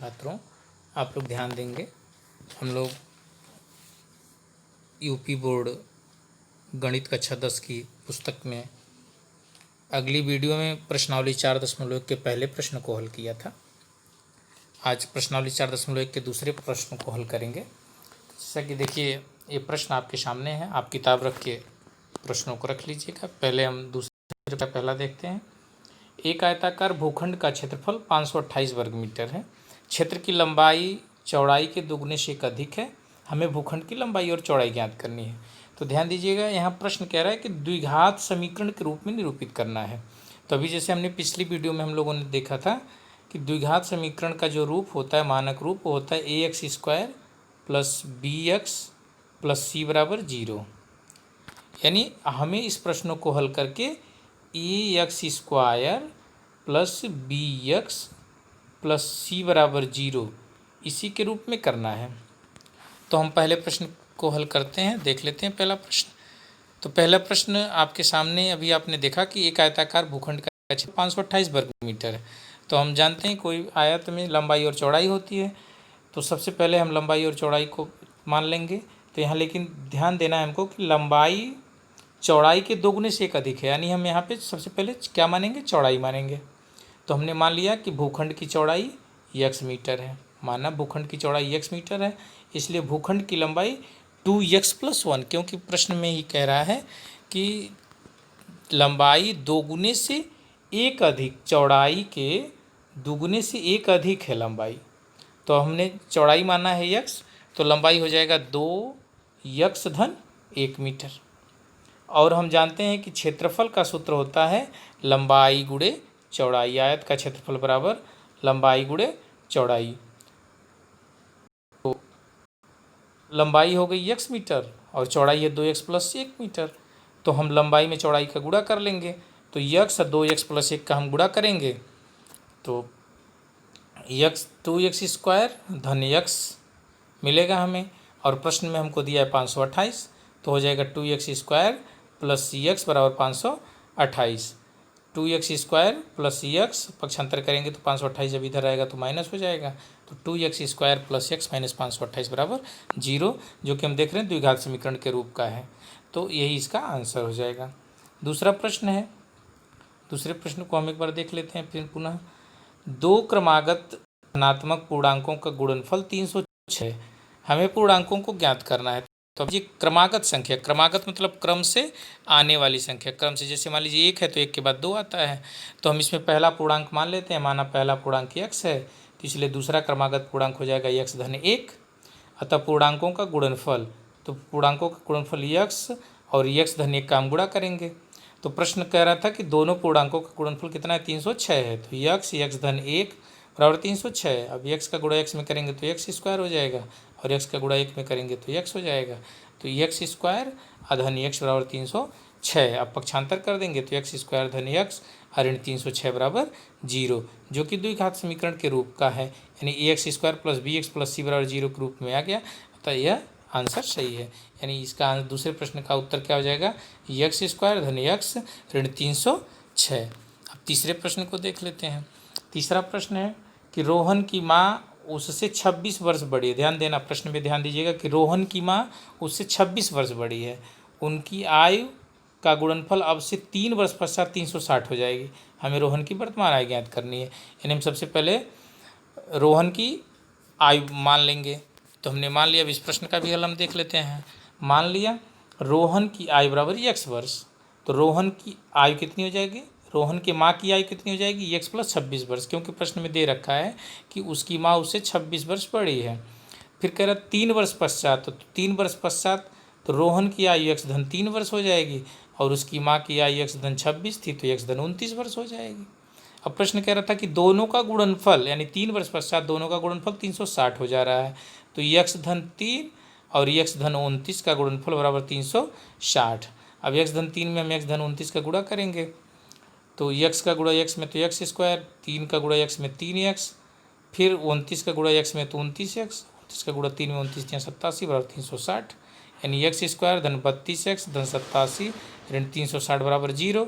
छात्रों, आप लोग ध्यान देंगे। हम लोग यूपी बोर्ड गणित कक्षा 10 की पुस्तक में अगली वीडियो में प्रश्नावली 4.1 के पहले प्रश्न को हल किया था। आज प्रश्नावली 4.1 के दूसरे प्रश्न को हल करेंगे। जैसा कि देखिए, ये प्रश्न आपके सामने है। आप किताब रख के प्रश्नों को रख लीजिएगा। पहले हम दूसरे का पहला देखते हैं। एक आयताकार भूखंड का क्षेत्रफल 528 वर्ग मीटर है। क्षेत्र की लंबाई चौड़ाई के दुगने से एक अधिक है। हमें भूखंड की लंबाई और चौड़ाई ज्ञात करनी है। तो ध्यान दीजिएगा, यहाँ प्रश्न कह रहा है कि द्विघात समीकरण के रूप में निरूपित करना है। तो अभी जैसे हमने पिछली वीडियो में हम लोगों ने देखा था कि द्विघात समीकरण का जो रूप होता है, मानक रूप, होता है ax² + bx + c = 0। यानी हमें इस प्रश्न को हल करके ax² + bx + c = 0 इसी के रूप में करना है। तो हम पहले प्रश्न को हल करते हैं, देख लेते हैं पहला प्रश्न। तो पहला प्रश्न आपके सामने अभी आपने देखा कि एक आयताकार भूखंड का क्षेत्र 528 वर्ग मीटर है। तो हम जानते हैं कोई आयत में लंबाई और चौड़ाई होती है। तो सबसे पहले हम लंबाई और चौड़ाई को मान लेंगे। तो यहाँ लेकिन ध्यान देना है हमको कि लंबाई चौड़ाई के दोगुने से एक अधिक है। यानी हम यहाँ पे सबसे पहले क्या मानेंगे? चौड़ाई मानेंगे। तो हमने मान लिया कि भूखंड की चौड़ाई x मीटर है। माना भूखंड की चौड़ाई x मीटर है, इसलिए भूखंड की लंबाई 2x + 1, क्योंकि प्रश्न में ही कह रहा है कि लंबाई दोगुने से एक अधिक, चौड़ाई के दुगुने से एक अधिक है लंबाई। तो हमने चौड़ाई माना है x, तो लंबाई हो जाएगा 2x + 1 मीटर। और हम जानते हैं कि क्षेत्रफल का सूत्र होता है लंबाई गुणे चौड़ाई। आयत का क्षेत्रफल बराबर लंबाई गुणे चौड़ाई। तो लंबाई हो गई x मीटर और चौड़ाई है 2x + 1 मीटर। तो हम लंबाई में चौड़ाई का गुणा कर लेंगे। तो x 2x + 1 का हम गुणा करेंगे तो x 2x² - x मिलेगा हमें। और प्रश्न में हमको दिया है 528, तो हो जाएगा 2x² + x = 528। 2x² + x पक्षांतर करेंगे तो 528 जब इधर आएगा तो माइनस हो जाएगा। तो 2x² + x - 528 = 0, जो कि हम देख रहे हैं द्विघात समीकरण के रूप का है। तो यही इसका आंसर हो जाएगा। दूसरा प्रश्न है। दूसरे प्रश्न को हम एक बार देख लेते हैं फिर पुनः। दो क्रमागत धनात्मक पूर्णांकों का गुणनफल 306 है। हमें पूर्णांकों को ज्ञात करना है। तो अब ये क्रमागत संख्या, क्रमागत मतलब क्रम से आने वाली संख्या। क्रम से जैसे मान लीजिए 1 है तो 1 के बाद 2 आता है। तो हम इसमें पहला पूर्णांक मान लेते हैं। माना पहला पूर्णांक x है, तो इसलिए दूसरा क्रमागत पूर्णांक हो जाएगा x - 1। अतः पूर्णांकों का गुणनफल, तो पूर्णांकों का गुणनफल x और x - 1 का हम गुणा करेंगे। तो प्रश्न कह रहा था कि दोनों पूर्णांकों का गुणनफल कितना है? 306 है। तो x 1 = 306। अब x का गुणा x में करेंगे तो x² हो जाएगा और x का गुणा 1 में करेंगे तो x हो जाएगा। तो x² x = 306। अब पक्षांतर कर देंगे तो x² x ऋण 306 = 0, जो कि द्विघात समीकरण के रूप का है। यानी ax² + bx + c = 0 के रूप में आ गया। तो यह आंसर सही है। यानी इसका दूसरे प्रश्न का उत्तर क्या हो जाएगा? x² x ऋण 306। अब तीसरे प्रश्न को देख लेते हैं। तीसरा प्रश्न है कि रोहन की माँ उससे 26 वर्ष बड़ी है। ध्यान देना, प्रश्न में ध्यान दीजिएगा कि रोहन की माँ उससे 26 वर्ष बड़ी है। उनकी आयु का गुणनफल अब से 3 वर्ष पश्चात 360 हो जाएगी। हमें रोहन की वर्तमान आयु ज्ञात करनी है। यानी हम सबसे पहले रोहन की आयु मान लेंगे। तो हमने मान लिया। अब इस प्रश्न का भी हल हम देख लेते हैं। मान लिया रोहन की आयु बराबर x वर्ष। तो रोहन की आयु कितनी हो जाएगी? रोहन की माँ की आयु कितनी हो जाएगी? x + 26 वर्ष, क्योंकि प्रश्न में दे रखा है कि उसकी माँ उससे 26 वर्ष बड़ी है। फिर कह रहा 3 वर्ष पश्चात, तो 3 वर्ष पश्चात तो रोहन की आयु x धन 3 वर्ष हो जाएगी और उसकी माँ की आयु x धन 26 थी, तो x धन 29 वर्ष हो जाएगी। अब प्रश्न कह रहा था कि दोनों का गुणनफल, यानी 3 वर्ष पश्चात दोनों का गुणनफल 360 हो जा रहा है। तो x धन 3 और x धन 29 का गुणनफल बराबर 360। अब x धन 3 में हम x धन 29 का गुणा करेंगे तो x का गुणा x में तो x², 3 का गुणा x में 3x, फिर 29 का गुणा x में तो 29x, 29 का गुणा 3 में 29 × 87 = 360। यानी x² धन 32x धन 87 ऋण 360 = 0।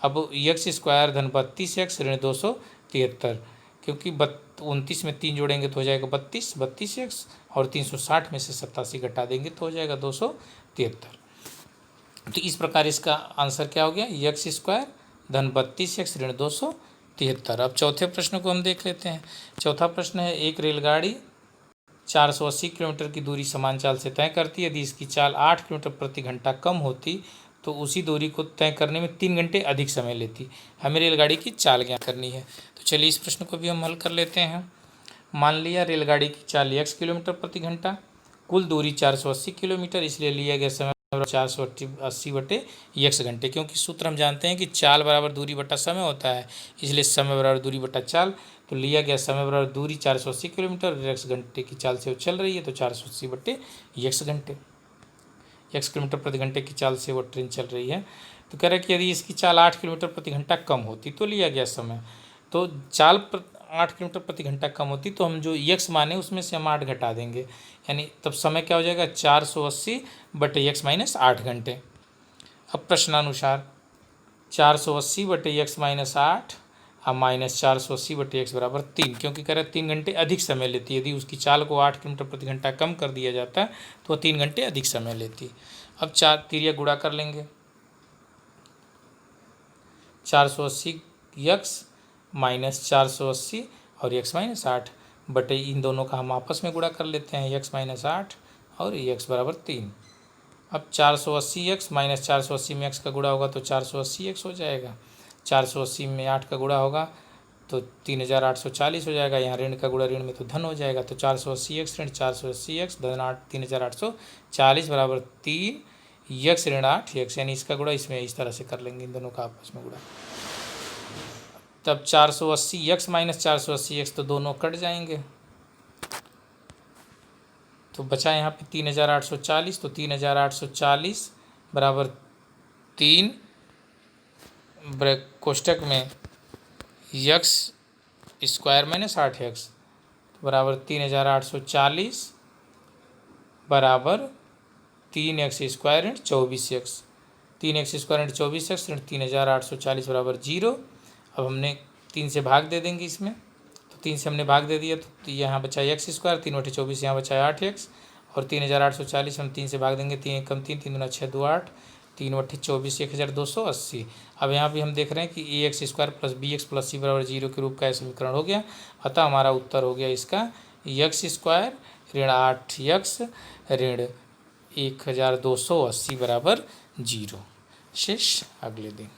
अब x² धन 32x ऋण 273, क्योंकि तो 29 में 3 जोड़ेंगे तो हो जाएगा 32, 32x, और 360 में से 87 घटा देंगे तो हो जाएगा 273। तो इस प्रकार इसका आंसर क्या हो गया, यक्स स्क्वायर धन 32x ऋण 273। अब चौथे प्रश्न को हम देख लेते हैं। चौथा प्रश्न है, एक रेलगाड़ी 480 किलोमीटर की दूरी समान चाल से तय करती है। यदि इसकी चाल 8 किलोमीटर प्रति घंटा कम होती तो उसी दूरी को तय करने में 3 घंटे अधिक समय लेती। हमें रेलगाड़ी की चाल ज्ञात करनी है। तो चलिए इस प्रश्न को भी हम हल कर लेते हैं। मान लिया रेलगाड़ी की चाल x किलोमीटर प्रति घंटा, कुल दूरी 480 किलोमीटर, इसलिए लिया गया समय 480 बटे x घंटे। क्योंकि सूत्र हम जानते हैं कि चाल बराबर दूरी बटा समय होता है, इसलिए समय बराबर दूरी बटा चाल। तो लिया गया समय बराबर दूरी 480 किलोमीटर, x घंटे की चाल से वो चल रही है तो 480 बटे x घंटे, x किलोमीटर प्रति घंटे की चाल से वो ट्रेन चल रही है। तो कह रहे हैं कि यदि इसकी चाल 8 किलोमीटर प्रति घंटा कम होती तो लिया गया समय, तो चाल 8 किलोमीटर प्रति घंटा कम होती तो हम जो x माने उसमें से हम 8 घटा देंगे, यानी तब समय क्या हो जाएगा 480 बटे x माइनस 8 घंटे। अब प्रश्नानुसार 480 बटे x माइनस 8 अब माइनस 480 बटे x बराबर 3, क्योंकि कह रहे 3 घंटे अधिक समय लेती है। यदि उसकी चाल को 8 किलोमीटर प्रति घंटा कम कर दिया जाता है तो वह 3 घंटे अधिक समय लेती। अब 4 तिरिया गुणा कर लेंगे, 480 x माइनस 480 और x माइनस 8 बटे इन दोनों का हम आपस में गुणा कर लेते हैं, x माइनस 8 और x बराबर 3। अब 480 x माइनस 480 में x का गुणा होगा तो 480 x हो जाएगा, 480 में 8 का गुणा होगा तो 3840 हो जाएगा। यहाँ ऋण का गुणा ऋण में तो धन हो जाएगा, तो 480 x ऋण 480 x धन 8 3840 बराबर 3 x ऋण 8 x, यानी इसका गुणा इसमें इस तरह से कर लेंगे, इन दोनों का आपस में गुणा। तब 480 x माइनस 480 x तो दोनों कट जाएंगे, तो बचा यहाँ पे 3840, तो 3840 बराबर 3 कोष्टक में x स्क्वायर माइनस 8x बराबर 3840 बराबर 3x स्क्वायर ऋण 24x, 3x स्क्वायर ऋण 24x ऋण 3840 बराबर 0। अब हमने 3 से भाग दे देंगे इसमें, तो 3 से हमने भाग दे दिया तो यहाँ बचा x स्क्वायर, 3 बटे 24 यहाँ बचा 8x, और 3840 हम 3 से भाग देंगे, 3 कम 3 3 दूना 6 2 8, 3 बटे 24 1280। अब यहाँ भी हम देख रहे हैं कि ax square plus bx plus c बराबर 0 के रूप का समीकरण हो गया। अतः हमारा उत्तर हो गया इसका x स्क्वायर ऋण 8x ऋण 1280 बराबर 0। शेष अगले दिन।